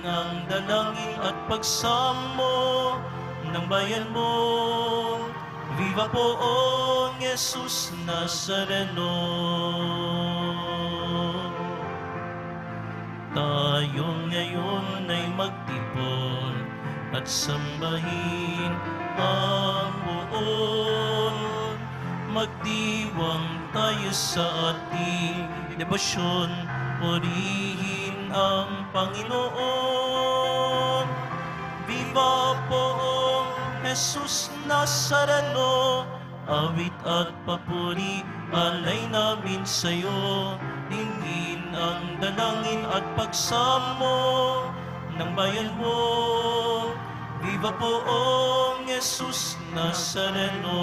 ang dalangin at pagsamo ng bayan mo. Viva Poong Jesus Nazareno. Tayo ngayon ay magtipon at sambahin ang buon. Magdiwang tayo sa ating debosyon, purihin ang Panginoon. Viva Poong Jesus Nazareno, awit at papuri alay namin sa'yo. Tingin ang dalangin at pagsamo ng bayan mo. Viva Poong Jesus Nazareno.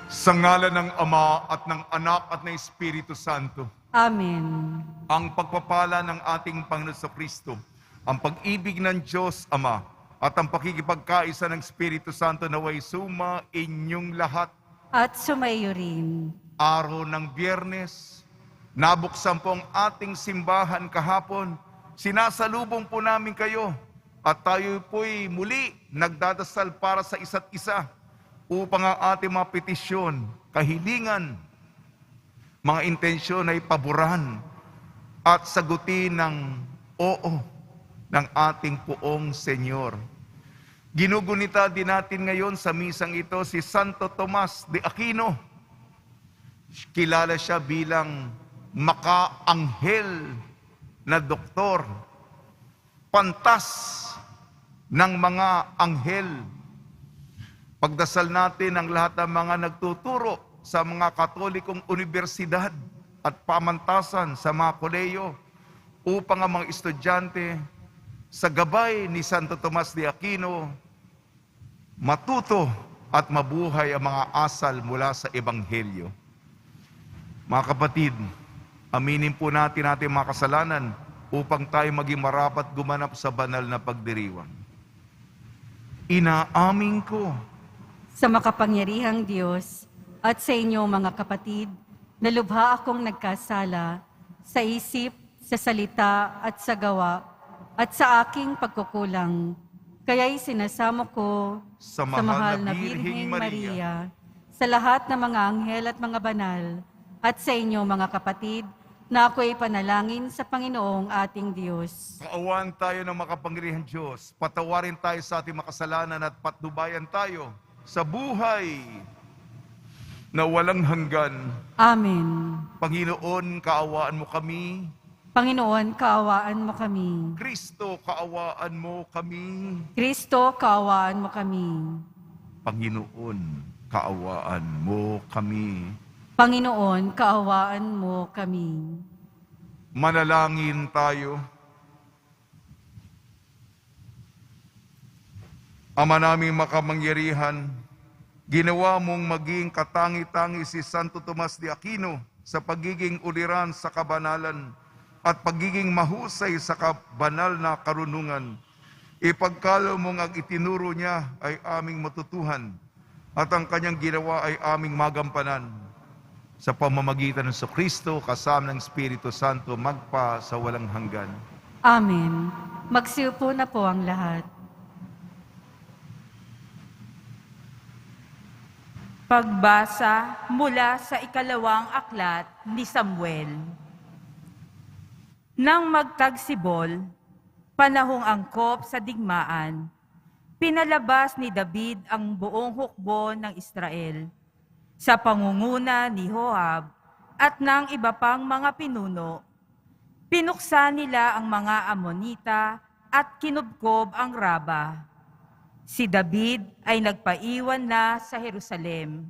Sa ngalan ng Ama at ng Anak at ng Espiritu Santo. Amen. Ang pagpapala ng ating Panginoon sa Kristo, ang pag-ibig ng Diyos Ama, at ang pakikipagkaisa ng Espiritu Santo naway suma inyong lahat. At sumayo rin. Araw ng Biyernes, nabuksan po ang ating simbahan kahapon. Sinasalubong po namin kayo at tayo po'y muli nagdadasal para sa isa't isa upang ang ating mga petisyon, kahilingan, mga intensyon ay paboran at sagutin ng oo ng ating Poong Senyor. Ginugunita din natin ngayon sa misang ito si Santo Tomas de Aquino. Kilala siya bilang makaanghel na doktor, pantas ng mga anghel. Pagdasal natin ang lahat ng mga nagtuturo sa mga Katolikong universidad at pamantasan sa mga koleyo upang ang mga estudyante sa gabay ni Santo Tomas de Aquino matuto at mabuhay ang mga asal mula sa Ebanghelyo. Mga kapatid, aminin po natin ating mga kasalanan upang tayo maging marapat gumanap sa banal na pagdiriwang. Inaamin ko Sa makapangyarihang Diyos at sa inyo mga kapatid, na lubha akong nagkasala sa isip, sa salita at sa gawa, at sa aking pagkukulang. Kaya'y sinasamo ko sa mahal na Birheng Maria, sa lahat ng mga anghel at mga banal, at sa inyo mga kapatid, na ako'y panalangin sa Panginoong ating Diyos. kaawaan tayo ng makapangyarihang Diyos, patawarin tayo sa ating makasalanan at patnubayan tayo sa buhay na walang hanggan. Amen. Panginoon, kaawaan mo kami. Panginoon, kaawaan mo kami. Kristo, kaawaan mo kami. Kristo, kaawaan mo kami. Panginoon, kaawaan mo kami. Panginoon, kaawaan mo kami. Manalangin tayo. Ama naming makamangyarihan, ginawa mong maging katangi-tangi si Santo Tomas de Aquino sa pagiging uliran sa kabanalan at pagiging mahusay sa banal na karunungan. Ipagkalo mong ang itinuro niya ay aming matutuhan at ang kanyang ginawa ay aming magampanan. Sa pamamagitan ng Kristo kasama ng Espiritu Santo magpa sa walang hanggan. Amen. Magsiupo na po ang lahat. Pagbasa mula sa ikalawang aklat ni Samuel. Nang magtagsibol, panahong angkop sa digmaan, pinalabas ni David ang buong hukbo ng Israel sa pangunguna ni Joab at ng iba pang mga pinuno. Pinuksa nila ang mga Amonita at kinubkob ang Raba. Si David ay nagpaiwan na sa Jerusalem.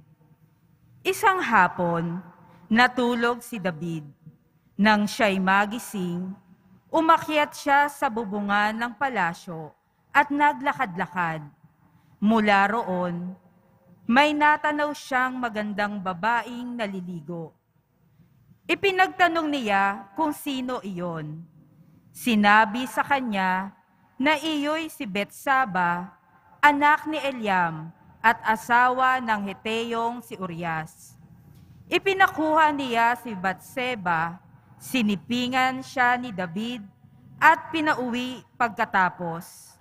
Isang hapon, natulog si David. Nang siya'y magising, umakyat siya sa bubungan ng palasyo at naglakad-lakad. Mula roon, may natanaw siyang magandang babaeng naliligo. Ipinagtanong niya kung sino iyon. Sinabi sa kanya na iyo'y si Betsaba, anak ni Eliam at asawa ng Heteyong si Urias. Ipinakuha niya si Batseba Sinipingan siya ni David at pinauwi pagkatapos.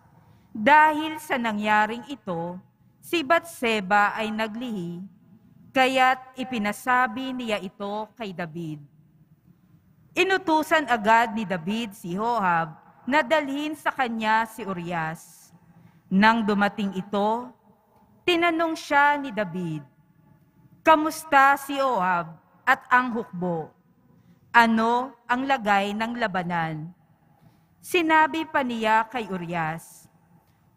Dahil sa nangyaring ito, si Batseba ay naglihi, kaya't ipinasabi niya ito kay David. Inutusan agad ni David si Joab na dalhin sa kanya si Urias. Nang dumating ito, tinanong siya ni David, "Kamusta si Joab at ang hukbo? Ano ang lagay ng labanan?" Sinabi pa niya kay Urias,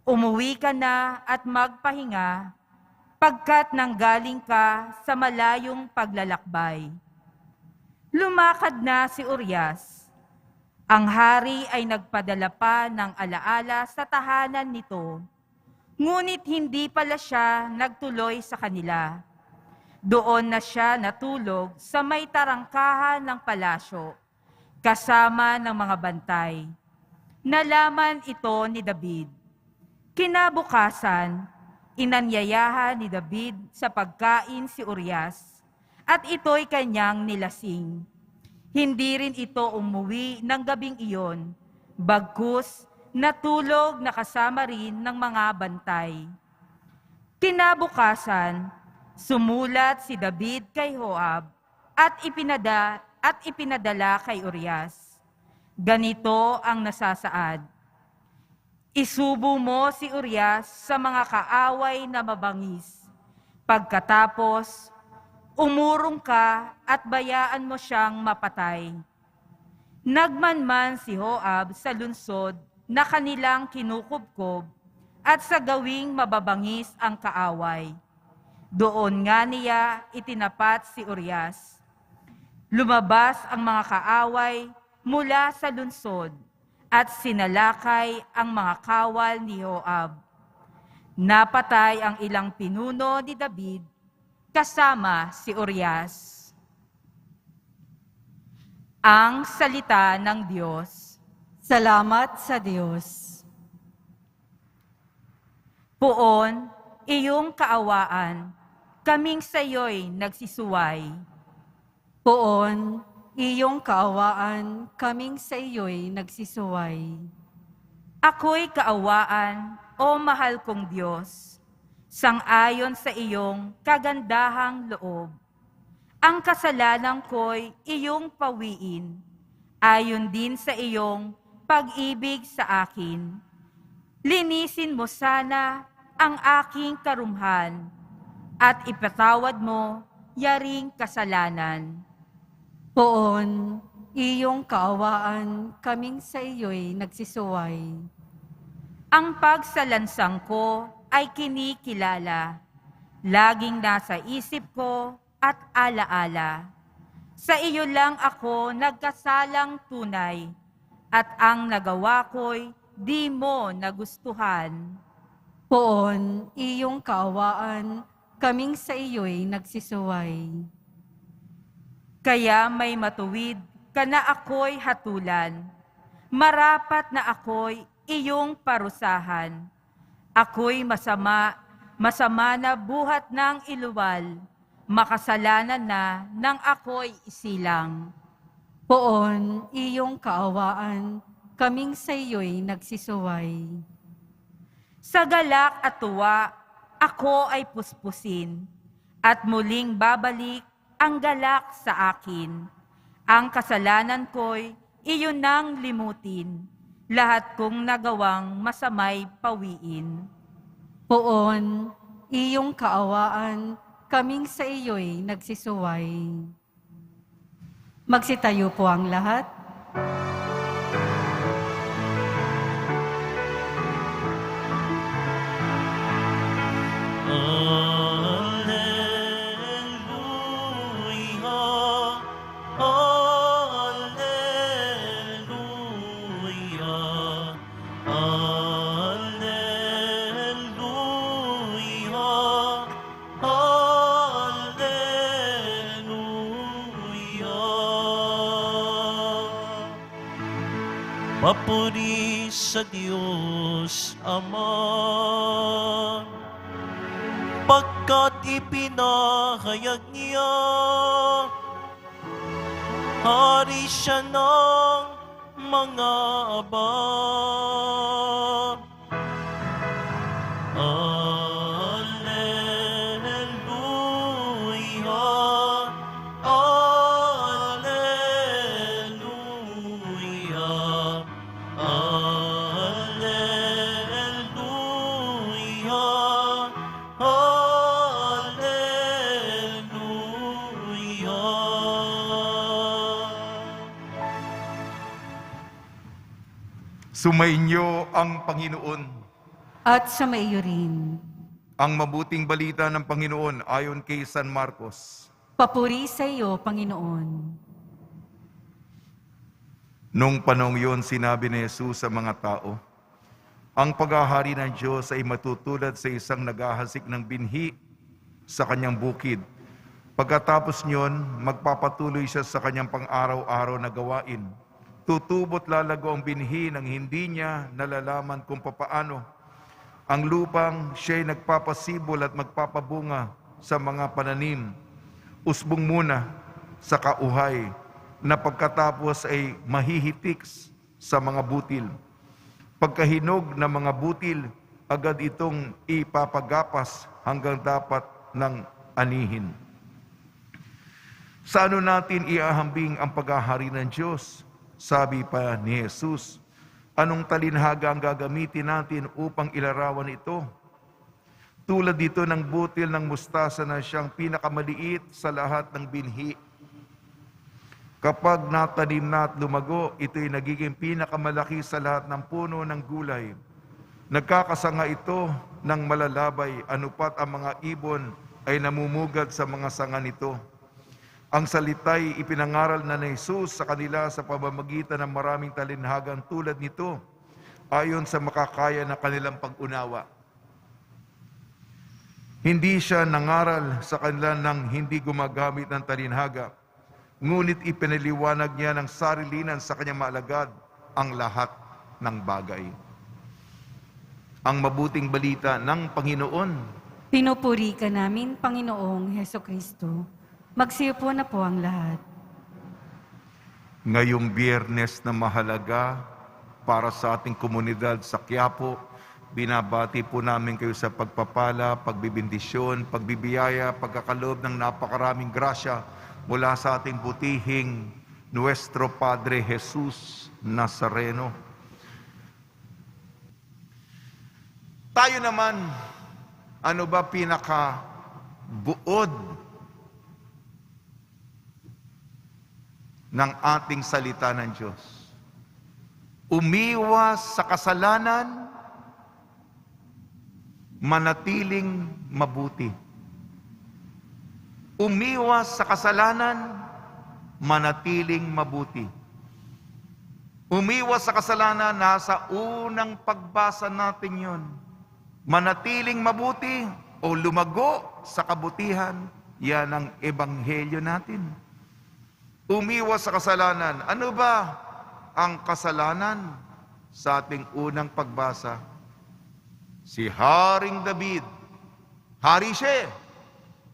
"Umuwi ka na at magpahinga, pagkat nanggaling ka sa malayong paglalakbay." Lumakad na si Urias. Ang hari ay nagpadala pa ng alaala sa tahanan nito, ngunit hindi pala siya nagtuloy sa kanila. Doon na siya natulog sa may tarangkahan ng palasyo, kasama ng mga bantay. Nalaman ito ni David. Kinabukasan, inanyayahan ni David sa pagkain si Urias, at ito'y kanyang nilasing. Hindi rin ito umuwi ng gabing iyon, bagkus natulog na kasama rin ng mga bantay. Kinabukasan, sumulat si David kay Joab at ipinadala kay Urias. Ganito ang nasasaad: "Isubo mo si Urias sa mga kaaway na mabangis. Pagkatapos, umurong ka at bayaan mo siyang mapatay." Nagmanman si Joab sa lunsod na kanilang kinukubkob at sa gawing mababangis ang kaaway. Doon nga niya itinapat si Urias. Lumabas ang mga kaaway mula sa lunsod at sinalakay ang mga kawal ni Joab. Napatay ang ilang pinuno ni David kasama si Urias. Ang salita ng Diyos. Salamat sa Diyos. Poon, iyong kaawaan, kaming sa iyo'y nagsisuway. Poon, iyong kaawaan, kaming sa iyo'y nagsisuway. Ako'y kaawaan, o mahal kong Diyos, sang-ayon sa iyong kagandahang loob. Ang kasalanan ko'y iyong pawiin, ayon din sa iyong pag-ibig sa akin. Linisin mo sana ang aking karumhan at ipatawad mo yaring kasalanan. Poon, iyong kaawaan, kaming sa iyo'y nagsisuway. Ang pagsalansang ko ay kinikilala, laging nasa isip ko at alaala. Sa iyo lang ako nagkasalang tunay, at ang nagawa ko'y di mo nagustuhan. Poon, iyong kaawaan, kaming sa iyo'y nagsisuway. Kaya may matuwid ka na ako'y hatulan, marapat na ako'y iyong parusahan. Ako'y masama na buhat ng iluwal, makasalanan na nang ako'y isilang. Poon, iyong kaawaan, kaming sa iyo'y nagsisuway. Sa galak at tuwa, ako ay puspusin, at muling babalik ang galak sa akin. Ang kasalanan ko'y iyon nang limutin, lahat kong nagawang masamay pawiin. Poon, iyong kaawaan, kaming sa iyo'y nagsisuway. Magsitayo po ang lahat. Alleluia, Alleluia, Alleluia, Alleluia. Papuri sa Diyos Ama, pagkat ipinahayag niya Hari siya ng mga aba. Alleluia, Alleluia, Alleluia, Alleluia. Sumainyo ang Panginoon. At sa maiyo rin. Ang mabuting balita ng Panginoon ayon kay San Marcos. Papuri sa iyo, Panginoon. Nung panahong yun, sinabi ni Jesus sa mga tao, ang paghahari ng Diyos ay matutulad sa isang naghahasik ng binhi sa kanyang bukid. Pagkatapos niyon, magpapatuloy siya sa kanyang pang-araw-araw na gawain. Tutubot lalago ang binhi nang hindi niya nalalaman kung papaano. Ang lupang siya'y nagpapasibol at magpapabunga sa mga pananim. Usbong muna sa kauhay na pagkatapos ay mahihitik sa mga butil. Pagkahinog ng mga butil, agad itong ipapagapas hanggang dapat ng anihin. Sa ano natin iahambing ang paghahari ng Diyos? Sabi pa ni Jesus, anong talinhaga ang gagamitin natin upang ilarawan ito? Tulad dito ng butil ng mustasa na siyang pinakamaliit sa lahat ng binhi. Kapag natanim na at lumago, ito'y nagiging pinakamalaki sa lahat ng puno ng gulay. Nagkakasanga ito ng malalabay, anupat ang mga ibon ay namumugad sa mga sanga nito. Ang salita'y ipinangaral na ni Jesus sa kanila sa pamamagitan ng maraming talinhagang tulad nito, ayon sa makakaya na kanilang pag-unawa. Hindi siya nangaral sa kanila ng hindi gumagamit ng talinhaga, ngunit ipinaliwanag niya ng sarilinan sa kanyang maalagad ang lahat ng bagay. Ang mabuting balita ng Panginoon. Pinupuri ka namin, Panginoong Hesukristo. Magsiupo na po ang lahat. Ngayong Biyernes na mahalaga para sa ating komunidad sa Quiapo, binabati po namin kayo sa pagpapala, pagbibindisyon, pagbibiyaya, pagkakaloob ng napakaraming grasya mula sa ating butihing Nuestro Padre Jesus Nazareno. Tayo naman, ano ba pinakabuod ng ating salita ng Diyos? Umiwas sa kasalanan, manatiling mabuti. Umiwas sa kasalanan, manatiling mabuti. Umiwas sa kasalanan, nasa unang pagbasa natin yon. Manatiling mabuti o lumago sa kabutihan, yan ang ebanghelyo natin. Umiwas sa kasalanan. Ano ba ang kasalanan? Sa ating unang pagbasa, si Haring David, hari siya.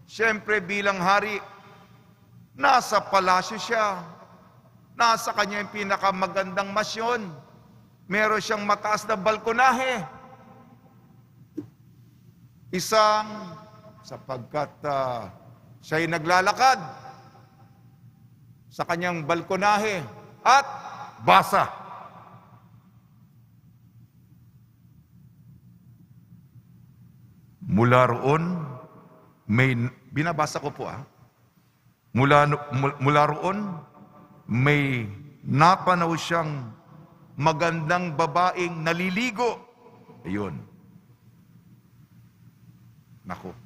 Siyempre bilang hari, nasa palasyo siya. Nasa kanya yung pinakamagandang masyon. Meron siyang mataas na balkonahe. Sapagkat siya'y naglalakad sa kanyang balkonahe at basa. Mula roon, binabasa ko po mula roon, may napanaw siyang magandang babaeng naliligo. Ayun. Naku,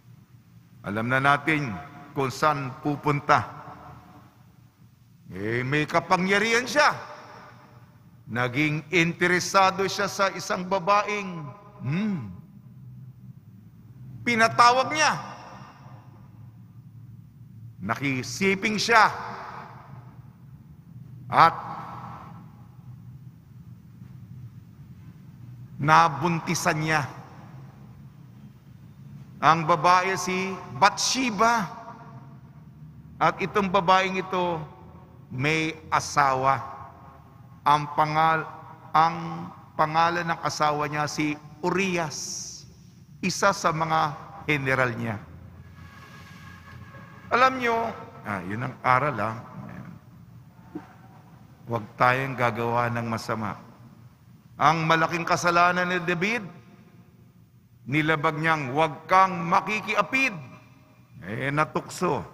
alam na natin kung saan pupunta. May kapangyarihan siya. Naging interesado siya sa isang babaeng pinatawag niya. Nakisiping siya. At nabuntisan niya. Ang babae si Bathsheba. At itong babaeng ito may asawa. Ang pangalan ng asawa niya si Urias, isa sa mga general niya. Alam nyo, yun ang aral Huwag tayong gagawa ng masama. Ang malaking kasalanan ni David, nilabag niyang huwag kang makikiapid. Natukso.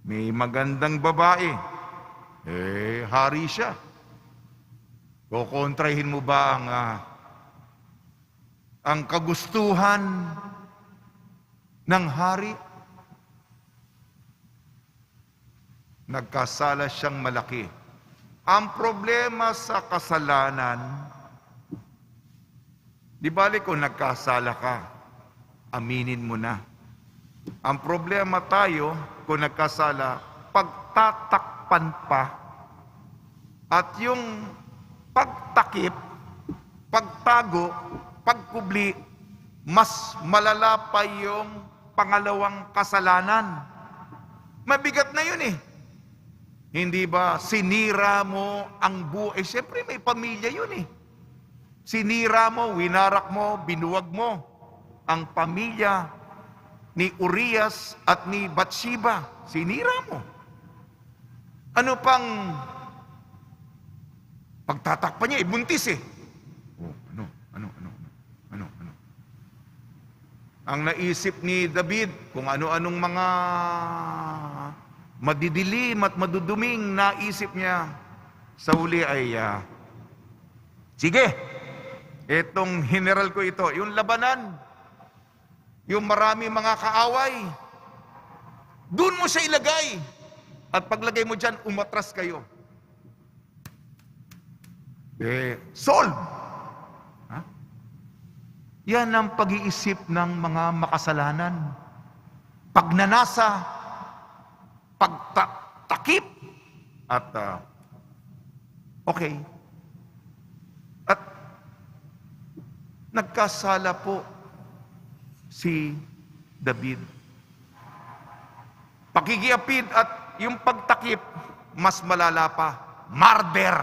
May magandang babae. Hari siya. Kukontrahin mo ba ang kagustuhan ng hari? Nagkasala siyang malaki. Ang problema sa kasalanan, di bali kung nagkasala ka, aminin mo na. Ang problema tayo, kung nagkasala, pagtatakpan pa. At yung pagtakip, pagtago, pagkubli, mas malala pa yung pangalawang kasalanan. Mabigat na yun Hindi ba sinira mo ang buhay? Siyempre may pamilya yun Sinira mo, winarak mo, binuwag mo ang pamilya ni Urias at ni Bathsheba. Sinira mo. Ano pang pagtatakpan niya? Buntis Ano? Ang naisip ni David, kung ano-anong mga madidilim at maduduming naisip niya, sa huli ay, sige, etong general ko ito, yung labanan, yung marami mga kaaway, doon mo siya ilagay. At paglagay mo dyan, umatras kayo. Solve. Yan ang pag-iisip ng mga makasalanan. Pagnanasa, pagtakip, at okay. At nagkasala po si David. Pakikiapid at yung pagtakip, mas malala pa, murder,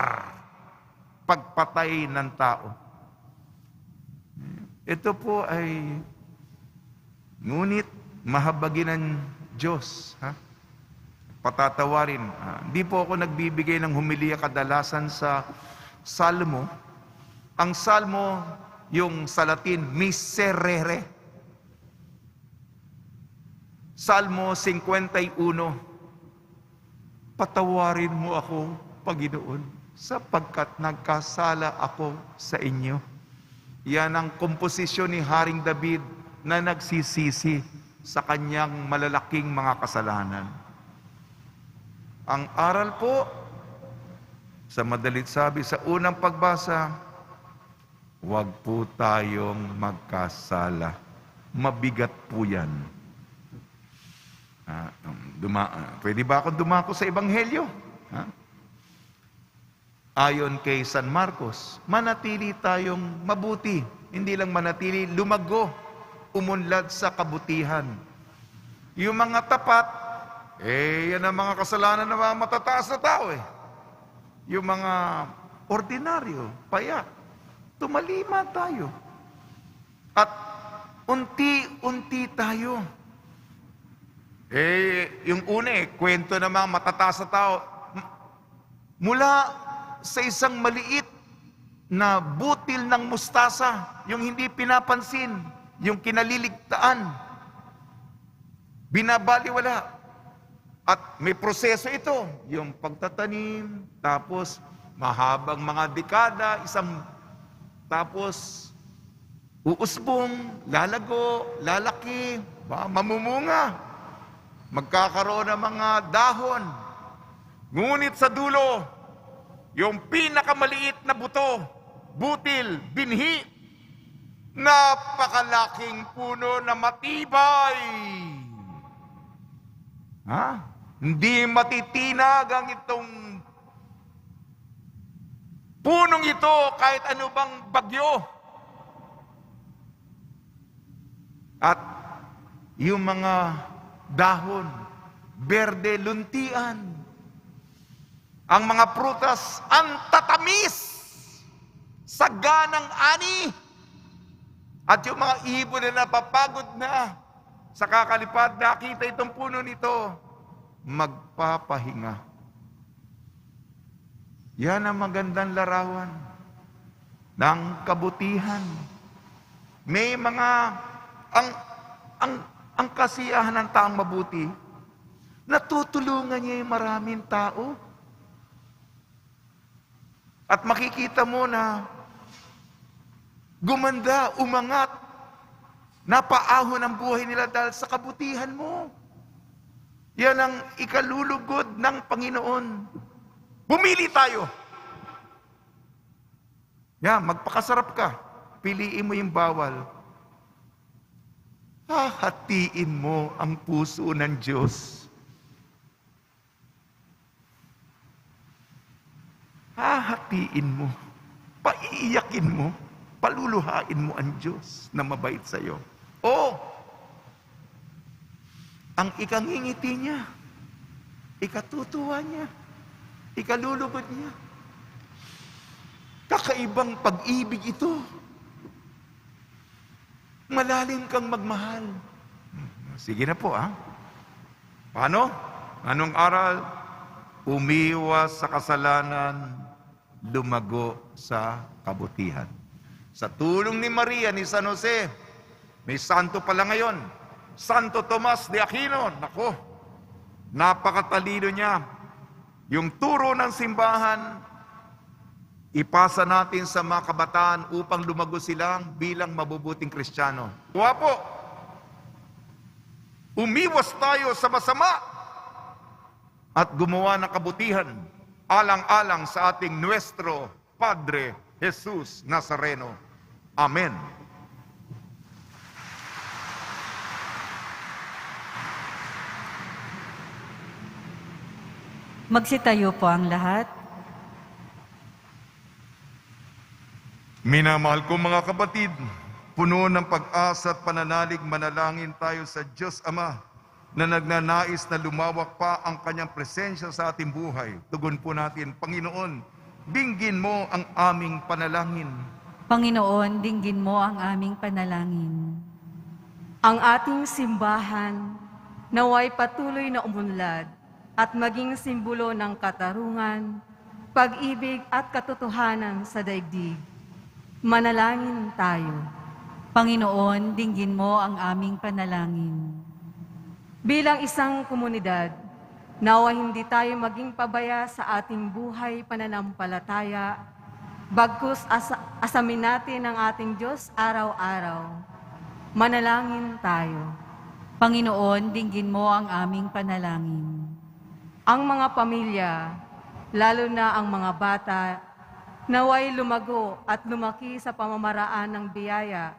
pagpatay ng tao. Ito po ay ngunit mahabagin ng Diyos. Patatawarin. Hindi po ako nagbibigay ng humilya kadalasan sa Salmo. Ang Salmo, yung sa Latin, miserere. Salmo 51. Patawarin mo ako, Panginoon, sapagkat nagkasala ako sa inyo. Yan ang komposisyon ni Haring David na nagsisisi sa kanyang malalaking mga kasalanan. Ang aral po, sa madalit sabi, sa unang pagbasa, huwag po tayong magkasala. Mabigat po yan. Pwede ba akong dumako sa Ebanghelyo? Ayon kay San Marcos, manatili tayong mabuti. Hindi lang manatili, lumago, umunlad sa kabutihan. Yung mga tapat, yan ang mga kasalanan ng mga matataas na tao Yung mga ordinaryo, payak, tumalima tayo. At unti-unti tayo. Yung una kwento ng mga matataas na tao, mula sa isang maliit na butil ng mustasa, yung hindi pinapansin, yung kinaliligtaan, binabaliwala. At may proseso ito, yung pagtatanim, tapos mahabang mga dekada, tapos uusbong, lalago, lalaki, mamumunga, magkakaroon ng mga dahon. Ngunit sa dulo, yung pinakamaliit na buto, butil, binhi, napakalaking puno na matibay. Hindi matitinag ang itong punong ito kahit ano bang bagyo. At yung mga dahon, berde, luntian. Ang mga prutas, ang tatamis, saganang ani. At yung mga ibon na napapagod na sa kakalipad, nakita itong puno nito, magpapahinga. Yan ang magandang larawan ng kabutihan. May mga, ang kasiyahan ng taong mabuti, natutulungan niya yung maraming tao. At makikita mo na gumanda, umangat, napaahon ang buhay nila dahil sa kabutihan mo. Yan ang ikalulugod ng Panginoon. Bumili tayo. Yan, magpakasarap ka. Piliin mo yung bawal. Hahatiin mo ang puso ng Diyos. Hahatiin mo. Paiiyakin mo. Paluluhain mo ang Diyos na mabait sa iyo. O, ang ikangingiti niya, ikatutuwa niya, ikalulugod niya. Kakaibang pag-ibig ito. Malalim kang magmahal. Sige na po, Paano? Anong aral? Umiwas sa kasalanan, lumago sa kabutihan. Sa tulong ni Maria, ni San Jose, may santo pala ngayon, Santo Tomas de Aquino. Nako, napakatalino niya. Yung turo ng simbahan, ipasa natin sa mga kabataan upang lumago silang bilang mabubuting Kristiyano. Wapo, umiwas tayo sa masama at gumawa ng kabutihan alang-alang sa ating Nuestro Padre Jesus Nazareno. Amen. Magsitayo po ang lahat. Minamahal ko mga kapatid, puno ng pag-asa at pananalig, manalangin tayo sa Diyos Ama na nagnanais na lumawak pa ang kanyang presensya sa ating buhay. Tugon po natin, Panginoon, dinggin mo ang aming panalangin. Panginoon, dinggin mo ang aming panalangin. Ang ating simbahan naway patuloy na umunlad at maging simbolo ng katarungan, pag-ibig at katotohanan sa daigdig. Manalangin tayo. Panginoon, dinggin mo ang aming panalangin. Bilang isang komunidad, nawa hindi tayo maging pabaya sa ating buhay pananampalataya, bagkus asamin natin ang ating Diyos araw-araw. Manalangin tayo. Panginoon, dinggin mo ang aming panalangin. Ang mga pamilya, lalo na ang mga bata, naway lumago at lumaki sa pamamaraan ng biyaya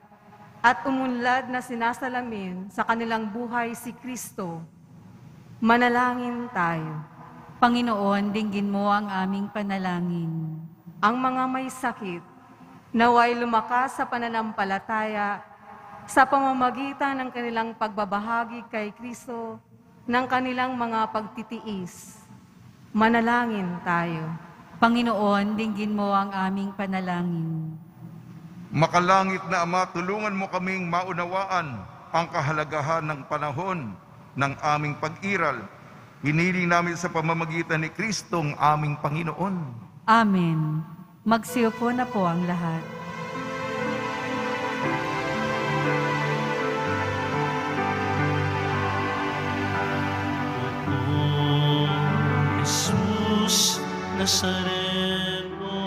at umunlad na sinasalamin sa kanilang buhay si Kristo. Manalangin tayo. Panginoon, dinggin mo ang aming panalangin. Ang mga may sakit, naway lumakas sa pananampalataya sa pamamagitan ng kanilang pagbabahagi kay Kristo ng kanilang mga pagtitiis. Manalangin tayo. Panginoon, dinggin mo ang aming panalangin. Makalangit na Ama, tulungan mo kaming maunawaan ang kahalagahan ng panahon ng aming pag-iral. Hiniling namin sa pamamagitan ni Kristong aming Panginoon. Amen. Magsiupo na po ang lahat. Jesus Nazareno,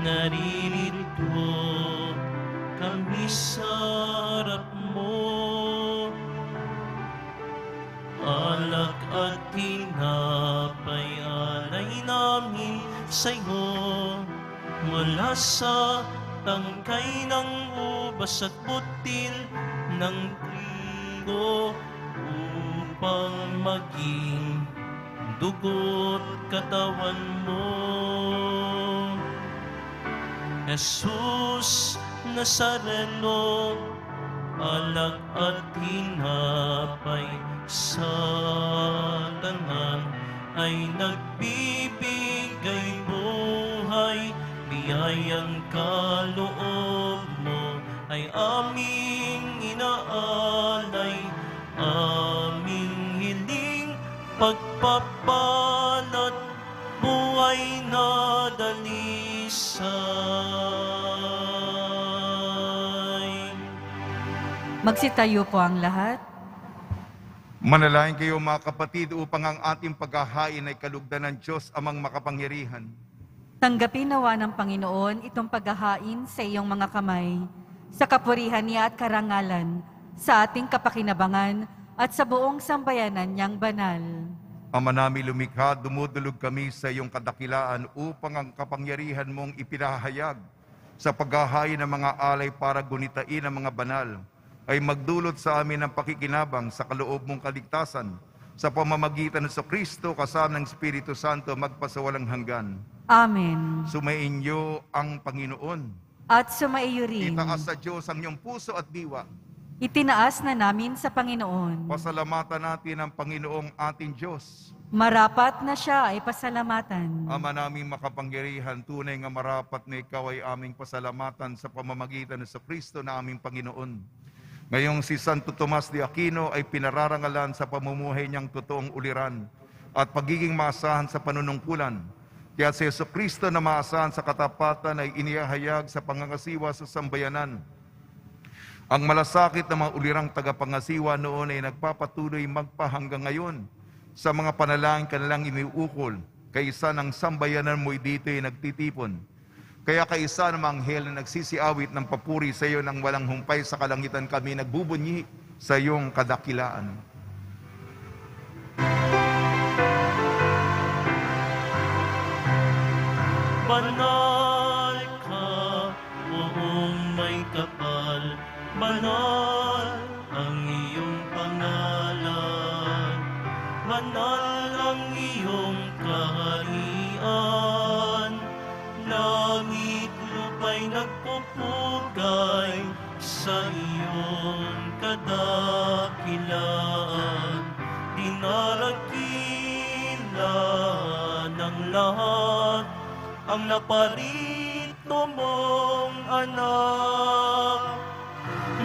naririto kami sa harap mo. Alak at tinapay alay namin sa'yo, mula sa tangkay ng ubas at putil ng trigo, upang maging dugo't katawan mo. Jesus Nazareno, alak at tinapay sa tanan ay nagbibigay buhay. Biyayang kaloob mo ay aming inaalay, aming hiling pagpapalat, buhay na dalisay. Magsitayo po ang lahat. Manalangin kayo mga kapatid upang ang ating paghahain ay kalugdan ng Diyos amang makapangyarihan. Tanggapin nawa ng Panginoon itong paghahain sa iyong mga kamay, sa kapurihan niya at karangalan, sa ating kapakinabangan at sa buong sambayanan niyang banal. Ama namin lumikha, dumudulog kami sa iyong kadakilaan upang ang kapangyarihan mong ipinahayag sa paghahain ng mga alay para gunitain ang mga banal, ay magdulot sa amin ng pakikinabang sa kaloob mong kaligtasan, sa pamamagitan ng Kristo kasama ng Espiritu Santo magpasawalang hanggan. Amen. Sumainyo ang Panginoon. At sumaiyo rin. Itaas sa Diyos ang iyong puso at diwa. Itinaas na namin sa Panginoon. Pasalamatan natin ang Panginoong ating Diyos. Marapat na siya ay pasalamatan. Ama naming makapangyarihan, tunay nga marapat na ikaw ay aming pasalamatan sa pamamagitan ng Kristo na aming Panginoon. Ngayong si Santo Tomas de Aquino ay pinararangalan sa pamumuhay niyang totoong uliran at pagiging maasahan sa panunungkulan. Kaya si Jesucristo na maasahan sa katapatan ay inihahayag sa pangangasiwa sa sambayanan. Ang malasakit ng mga ulirang tagapangasiwa noon ay nagpapatuloy magpahanggang ngayon sa mga panalangin kanilang iniukol. Kaysa ng sambayanan mo'y dito'y nagtitipon. Kaya kaisa ng mga anghel na nagsisiawit ng papuri sa iyo ng walang humpay sa kalangitan, kami nagbubunyi sa iyong kadakilaan. Banal ka, buong may kapal, banal ang iyong pangalan, banal ang iyong kaharian, langit lupa'y nagpupugay sa iyong kadakilaan, dinaragila ng lahat ang naparito mong anak,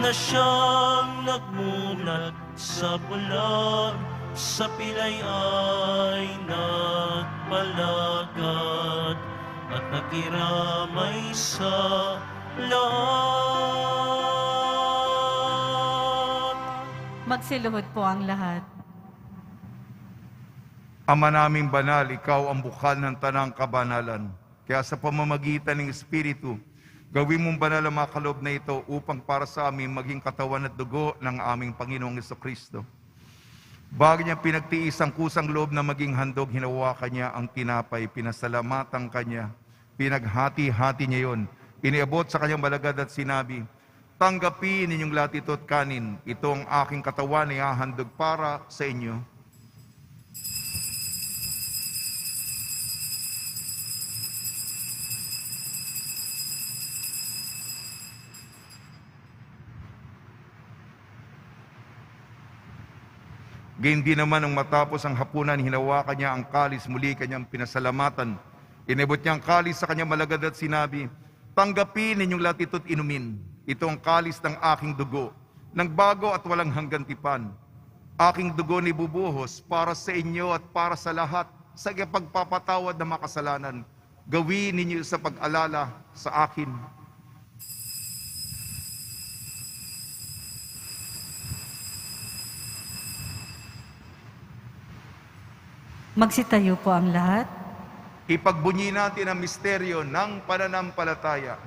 na siyang nagmulat sa bulan, sa pilay ay nagpalagad, at nakiramay sa lahat. Magsiluhod po ang lahat. Ama naming banal, ikaw ang bukal ng tanang kabanalan. Kaya sa pamamagitan ng Espiritu, gawin mong banal ang mga kaloob na ito upang para sa amin maging katawan at dugo ng aming Panginoong Jesucristo. Bago niya pinagtiis ang kusang loob na maging handog, hinawakan niya ang tinapay, pinasalamatan kanya, pinaghati-hati niya yon, iniabot sa kanyang balagad at sinabi, tanggapin ninyong lahat ito at kanin, ito ang aking katawan na ihahandog para sa inyo. Gayun din naman nung matapos ang hapunan, hinawakan niya ang kalis, muli kanyang pinasalamatan. Inabot niya ang kalis sa kanyang malagad at sinabi, tanggapin ninyong lahat ito't inumin. Ito ang kalis ng aking dugo, ng bago at walang hanggan tipan. Aking dugo ni bubuhos para sa inyo at para sa lahat, sa pagpapatawad ng makasalanan. Gawin ninyo sa pag-alala sa akin. Magsitayo po ang lahat. Ipagbunyi natin ang misteryo ng pananampalataya.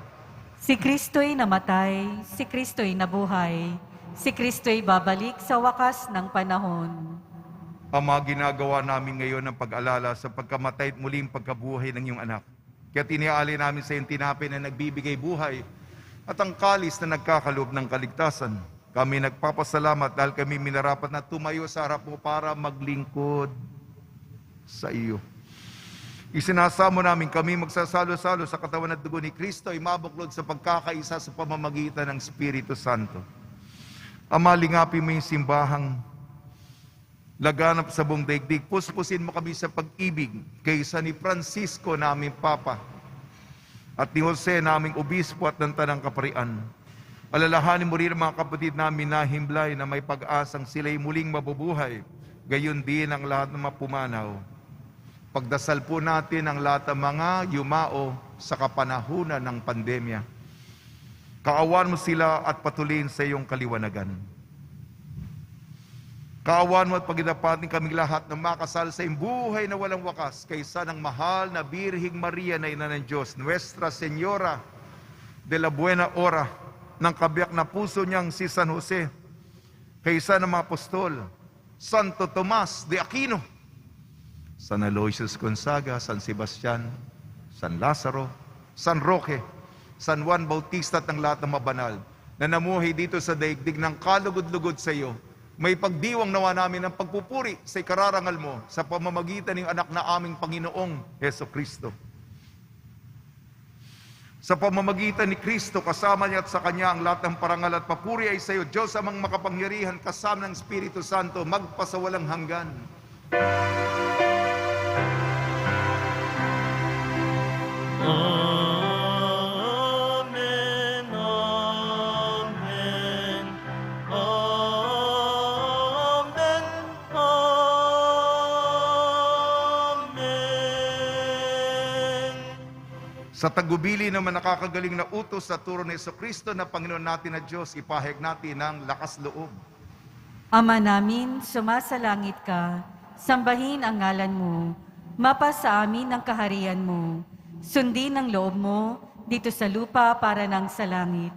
Si Kristo'y namatay, si Kristo'y nabuhay, si Kristo'y babalik sa wakas ng panahon. Ama, ginagawa namin ngayon ang pag-alala sa pagkamatay at muling pagkabuhay ng iyong anak. Kaya tiniali namin sa iyong tinapay na nagbibigay buhay at ang kalis na nagkakaloob ng kaligtasan. Kami nagpapasalamat dahil kami minarapat na tumayo sa harap mo para maglingkod sa iyo. Isinasamo namin kami magsasalo-salo sa katawan at dugo ni Kristo ay mabuklod sa pagkakaisa sa pamamagitan ng Espiritu Santo. Ama, lingapin mo yung simbahang laganap sa buong daigdig. Puspusin mo kami sa pag-ibig kaysa ni Francisco naming Papa at ni Jose naming Obispo at ng Tanang Kaparian. Alalahanin mo rin ang mga kapatid namin na himlay na may pag-asang sila'y muling mabubuhay, gayon din ang lahat ng mapumanaw. Pagdasal po natin ang lahat ng mga yumao sa kapanahunan ng pandemya. Kaawan mo sila at patuloyin sa iyong kaliwanagan. Kaawan mo at pagdapatin kaming lahat na makasal sa iyong buhay na walang wakas kaysa ng mahal na Birhing Maria na Ina ng Diyos, Nuestra Señora de la Buena Hora, ng kabiyak na puso niyang si San Jose, kaysa ng mga apostol, Santo Tomas de Aquino, San Aloysius Gonzaga, San Sebastian, San Lazaro, San Roque, San Juan Bautista at ng lahat ng mabanal na namuhay dito sa daigdig ng kalugod-lugod sa iyo. May pagdiwang nawa namin ng pagpupuri sa ikararangal mo sa pamamagitan ng anak na aming Panginoong Heso Kristo. Sa pamamagitan ni Kristo, kasama niya at sa Kanya ang lahat ng parangal at papuri ay sa iyo, Diyos amang makapangyarihan, kasama ng Espiritu Santo, magpasawalang hanggan. Amen, amen, amen, amen. Sa tagubili naman nakakagaling na utos sa turo ni Jesucristo na Panginoon natin na Diyos, ipahayag natin ng lakas loob. Ama namin, sumasalangit ka, sambahin ang ngalan mo, mapasa amin ang kaharian mo, sundin ang loob mo dito sa lupa para nang sa langit.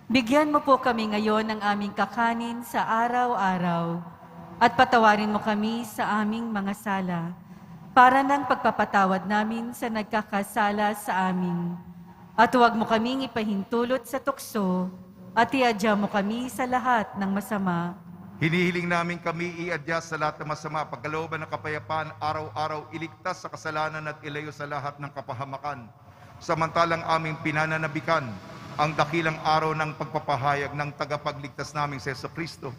Bigyan mo po kami ngayon ng aming kakanin sa araw-araw at patawarin mo kami sa aming mga sala para nang pagpapatawad namin sa nagkakasala sa amin. At huwag mo kaming ipahintulot sa tukso at iadya mo kami sa lahat ng masama. Hinihiling namin kami iadya sa lahat ng masama, pagkalooban ng kapayapaan, araw-araw iligtas sa kasalanan at ilayo sa lahat ng kapahamakan. Samantalang aming pinananabikan ang dakilang araw ng pagpapahayag ng tagapagligtas naming si Jesucristo.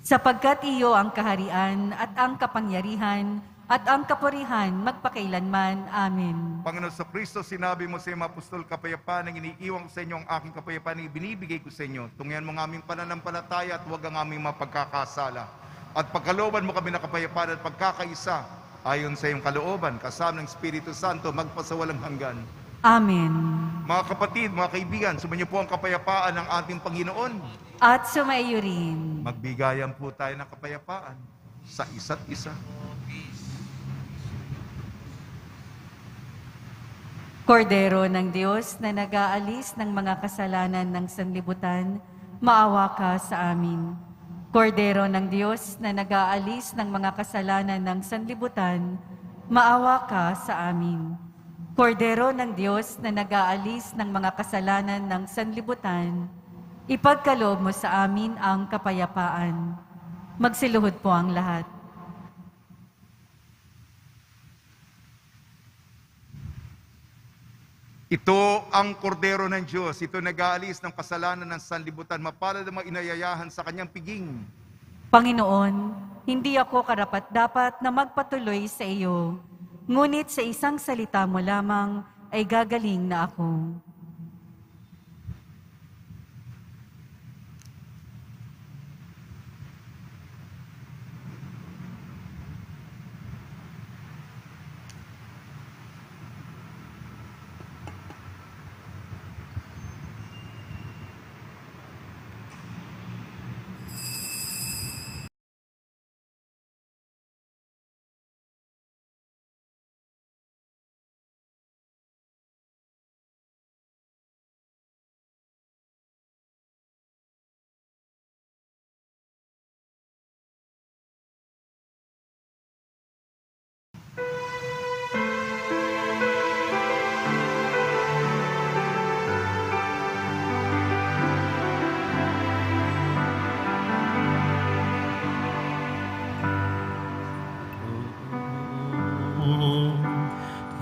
Sapagkat iyo ang kaharian at ang kapangyarihan at ang kapurihan magpakailanman. Amen. Panginoon sa Kristo, sinabi mo sa mga apostol, kapayapaan ang iniiwan ko sa inyo, ang aking kapayapaan ang ibinibigay ko sa inyo. Tungyan mo ng aming pananampalataya at huwag ang aming mapagkakasala. At pagkalooban mo kami na kapayapaan at pagkakaisa, ayon sa iyong kalooban, kasama ng Espiritu Santo, magpasawalang hanggan. Amen. Mga kapatid, mga kaibigan, sumainyo po ang kapayapaan ng ating Panginoon. At sumaiyo rin. Magbigayan po tayo ng kapayapaan sa isa't isa. Kordero ng Diyos na nag-aalis ng mga kasalanan ng sanlibutan, maawa ka sa amin. Kordero ng Diyos na nag-aalis ng mga kasalanan ng sanlibutan, maawa ka sa amin. Kordero ng Diyos na nag-aalis ng mga kasalanan ng sanlibutan, ipagkaloob mo sa amin ang kapayapaan. Magsiluhod po ang lahat. Ito ang kordero ng Diyos. Ito nag-aalis ng kasalanan ng sanlibutan. Mapalad ang mga inayayahan sa kanyang piging. Panginoon, hindi ako karapat-dapat na magpatuloy sa iyo, ngunit sa isang salita mo lamang ay gagaling na ako.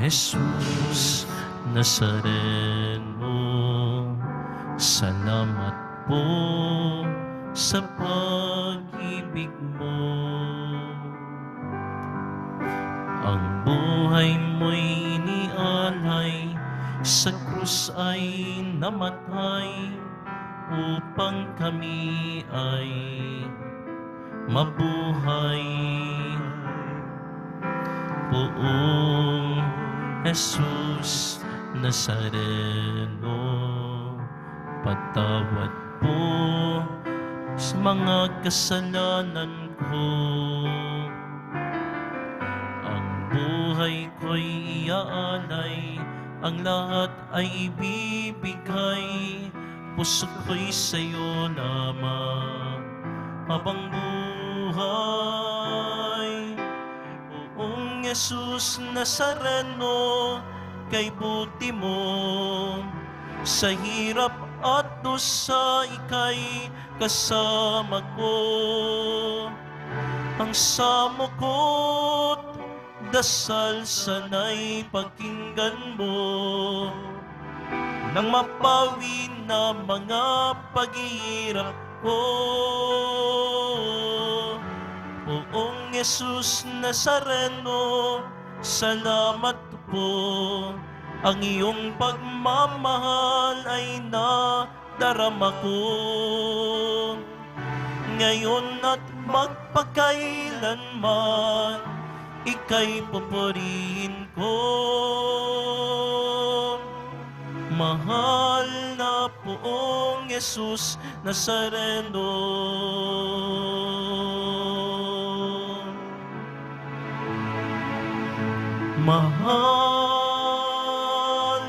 Jesus Nazareno, salamat po sa pag-ibig mo. Ang buhay mo'y inialay, sa krus ay namatay, upang kami ay mabuhay. Poong Jesus Nazareno, patawad po sa mga kasalanan ko. Ang buhay ko'y iaalay, ang lahat ay ibibigay, puso ko'y sa'yo lamang habang buhay. Poong Jesus Nazareno, kay buti mo, sa hirap at dosa ika'y kasama ko. Ang samo ko't dasal sana'y pakinggan mo, nang mapawi na mga paghihirap ko. Poong Jesus Nazareno, salamat po. Ang iyong pagmamahal ay nadarama ko. Ngayon at magpakailanman, ika'y pupurihin ko. Mahal na Poong Jesus Nazareno, mahal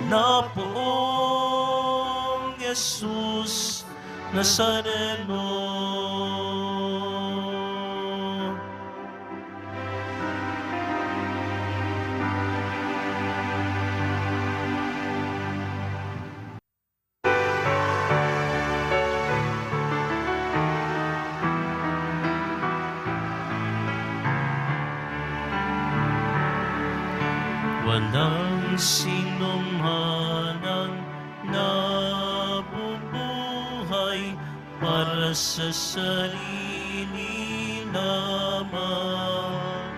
na Poong Jesus Nazareno. Walang sinumanang nabubuhay para sa sarili lamang.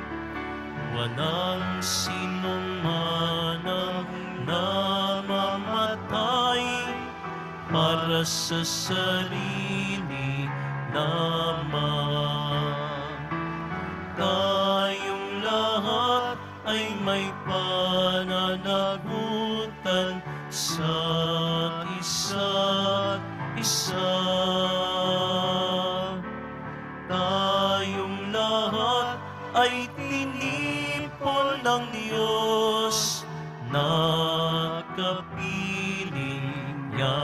Walang sinumanang namamatay para sa sarili lamang. Tayong lahat ay may pananagutan sa isa't isa. Tayong lahat ay tinipon ng Diyos na kapiling niya.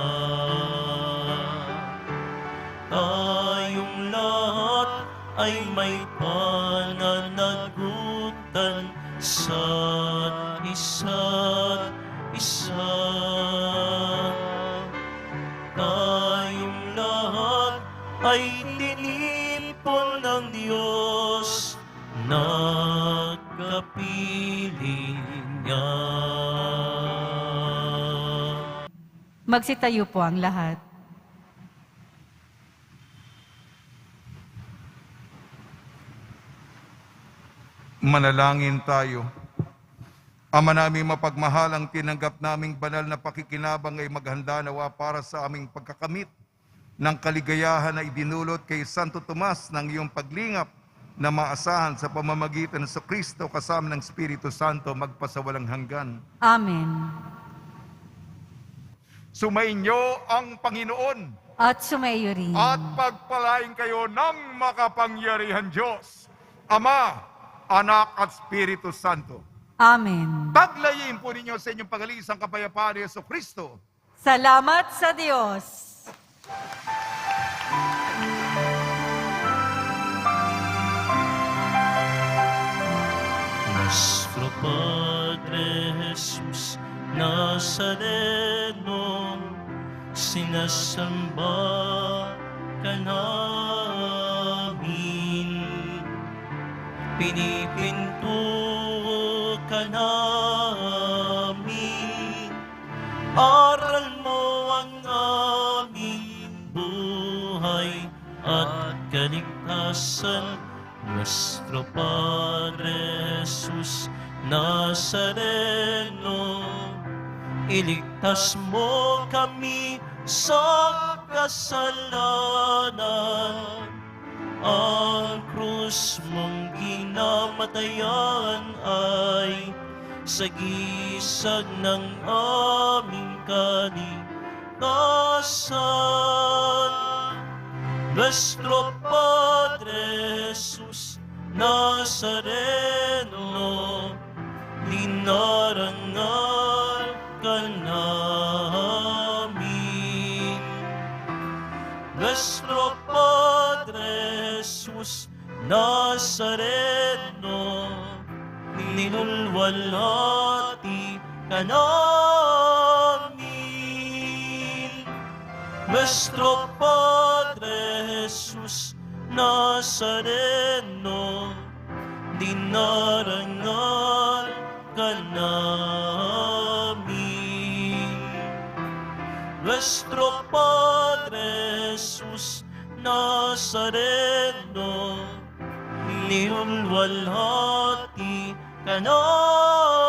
Tayong lahat ay may pananagutan sa isa't isa. Tayong lahat ay tinipon ng Diyos na kapiling niya. Magsitayo po ang lahat. Manalangin tayo. Ama naming mapagmahalang, tinanggap naming banal na pakikinabang ay maghanda nawa para sa aming pagkakamit ng kaligayahan na idinulot kay Santo Tomas ng iyong paglingap na maasahan sa pamamagitan sa Kristo kasama ng Espiritu Santo magpasawalang hanggan. Amen. Sumainyo ang Panginoon At sumayo rin. at pagpalain kayo ng makapangyarihan Diyos, Ama, Anak at Espiritu Santo. Amen. Paglayin po ninyo sa inyong pag-alisang kapayapaan ni Jesucristo. Salamat sa Diyos. Nuestro Padre Jesus Nazareno, sinasamba ka namin, pinipinto ka namin, aral mo ang aming buhay at kaligtasan. Nuestro Padre Jesus Nazareno, iligtas mo kami sa kasalanan. Ang krus mong ginamatayan ay sagisag ng aming kaligtasan. Nuestro Padre Jesus Nazareno, dinarangal ka namin. Nuestro Padre Jesus Nazareno, ninulwalhati ka namin. Nuestro Padre Jesus Nazareno, dinarangal ka namin. Nuestro Padre Jesus Nazareno, ninulwalhati ka namin.